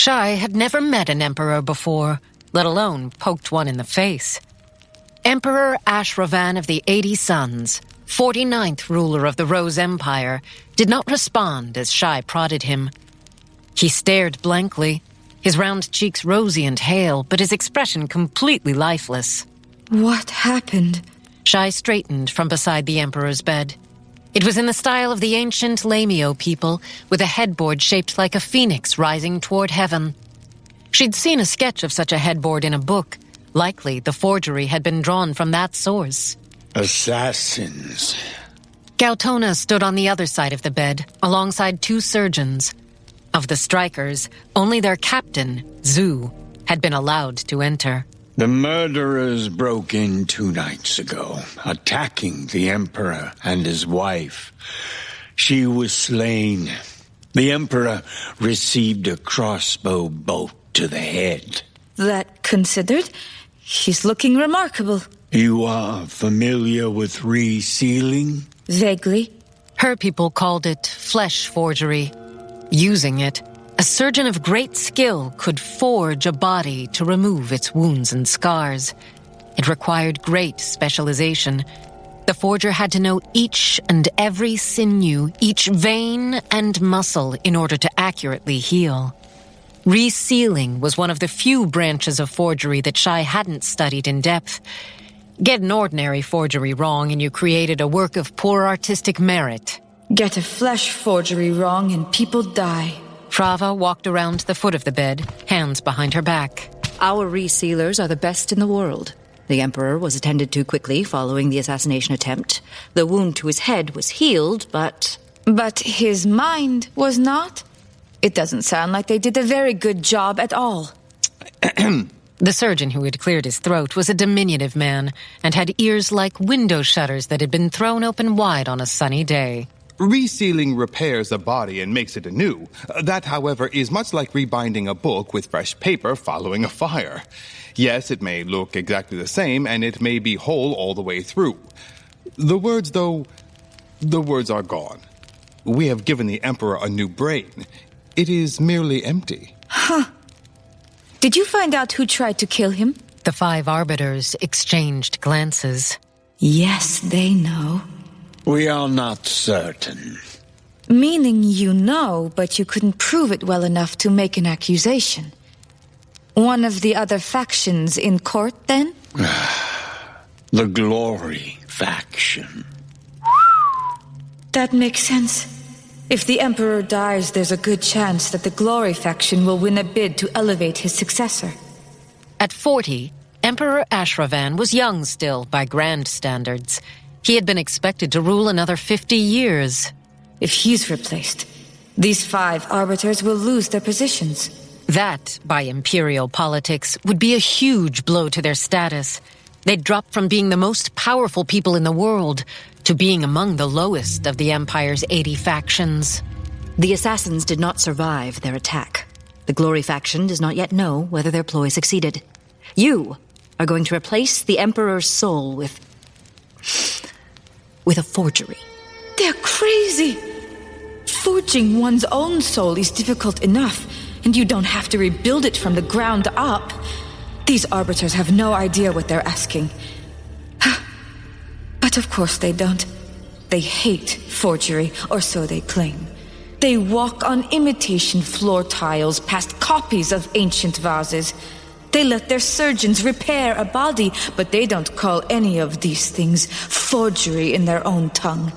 Shai had never met an emperor before, let alone poked one in the face. Emperor Ashravan of the 80 Suns, 49th ruler of the Rose Empire, did not respond as Shai prodded him. He stared blankly, his round cheeks rosy and hale, but his expression completely lifeless. What happened? Shai straightened from beside the Emperor's bed. It was in the style of the ancient Lamio people, with a headboard shaped like a phoenix rising toward heaven. She'd seen a sketch of such a headboard in a book. Likely, the forgery had been drawn from that source. Assassins. Gaotona stood on the other side of the bed, alongside two surgeons. Of the strikers, only their captain, Zhu, had been allowed to enter. The murderers broke in 2 nights ago, attacking the Emperor and his wife. She was slain. The Emperor received a crossbow bolt to the head. That considered, he's looking remarkable. You are familiar with resealing? Vaguely. Her people called it flesh forgery. Using it, a surgeon of great skill could forge a body to remove its wounds and scars. It required great specialization. The forger had to know each and every sinew, each vein and muscle in order to accurately heal. Resealing was one of the few branches of forgery that Shai hadn't studied in depth. Get an ordinary forgery wrong and you created a work of poor artistic merit. Get a flesh forgery wrong and people die. Frava walked around the foot of the bed, hands behind her back. Our resealers are the best in the world. The Emperor was attended to quickly following the assassination attempt. The wound to his head was healed, but... But his mind was not? It doesn't sound like they did a very good job at all. The surgeon who had cleared his throat was a diminutive man and had ears like window shutters that had been thrown open wide on a sunny day. Resealing repairs a body and makes it anew. That, however, is much like rebinding a book with fresh paper following a fire. Yes, it may look exactly the same, and it may be whole all the way through. The words are gone. We have given the Emperor a new brain. It is merely empty. Huh. Did you find out who tried to kill him? The 5 arbiters exchanged glances. Yes, they know. We are not certain. Meaning you know, but you couldn't prove it well enough to make an accusation. One of the other factions in court, then? The Glory faction. That makes sense. If the Emperor dies, there's a good chance that the Glory faction will win a bid to elevate his successor. At 40, Emperor Ashravan was young still by grand standards. He had been expected to rule another 50 years. If he's replaced, these 5 arbiters will lose their positions. That, by imperial politics, would be a huge blow to their status. They'd drop from being the most powerful people in the world to being among the lowest of the Empire's 80 factions. The assassins did not survive their attack. The Glory faction does not yet know whether their ploy succeeded. You are going to replace the Emperor's soul with a forgery. They're crazy! Forging one's own soul is difficult enough, and you don't have to rebuild it from the ground up. These arbiters have no idea what they're asking. But of course they don't. They hate forgery, or so they claim. They walk on imitation floor tiles past copies of ancient vases. They let their surgeons repair a body, but they don't call any of these things forgery in their own tongue.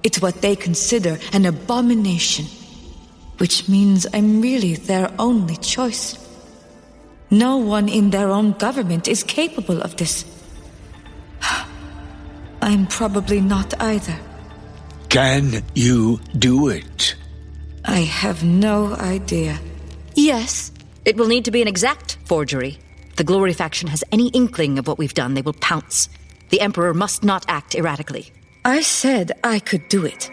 It's what they consider an abomination, which means I'm really their only choice. No one in their own government is capable of this. I'm probably not either. Can you do it? I have no idea. Yes, it will need to be an exact forgery. If the Glory faction has any inkling of what we've done, they will pounce. The Emperor must not act erratically. I said I could do it.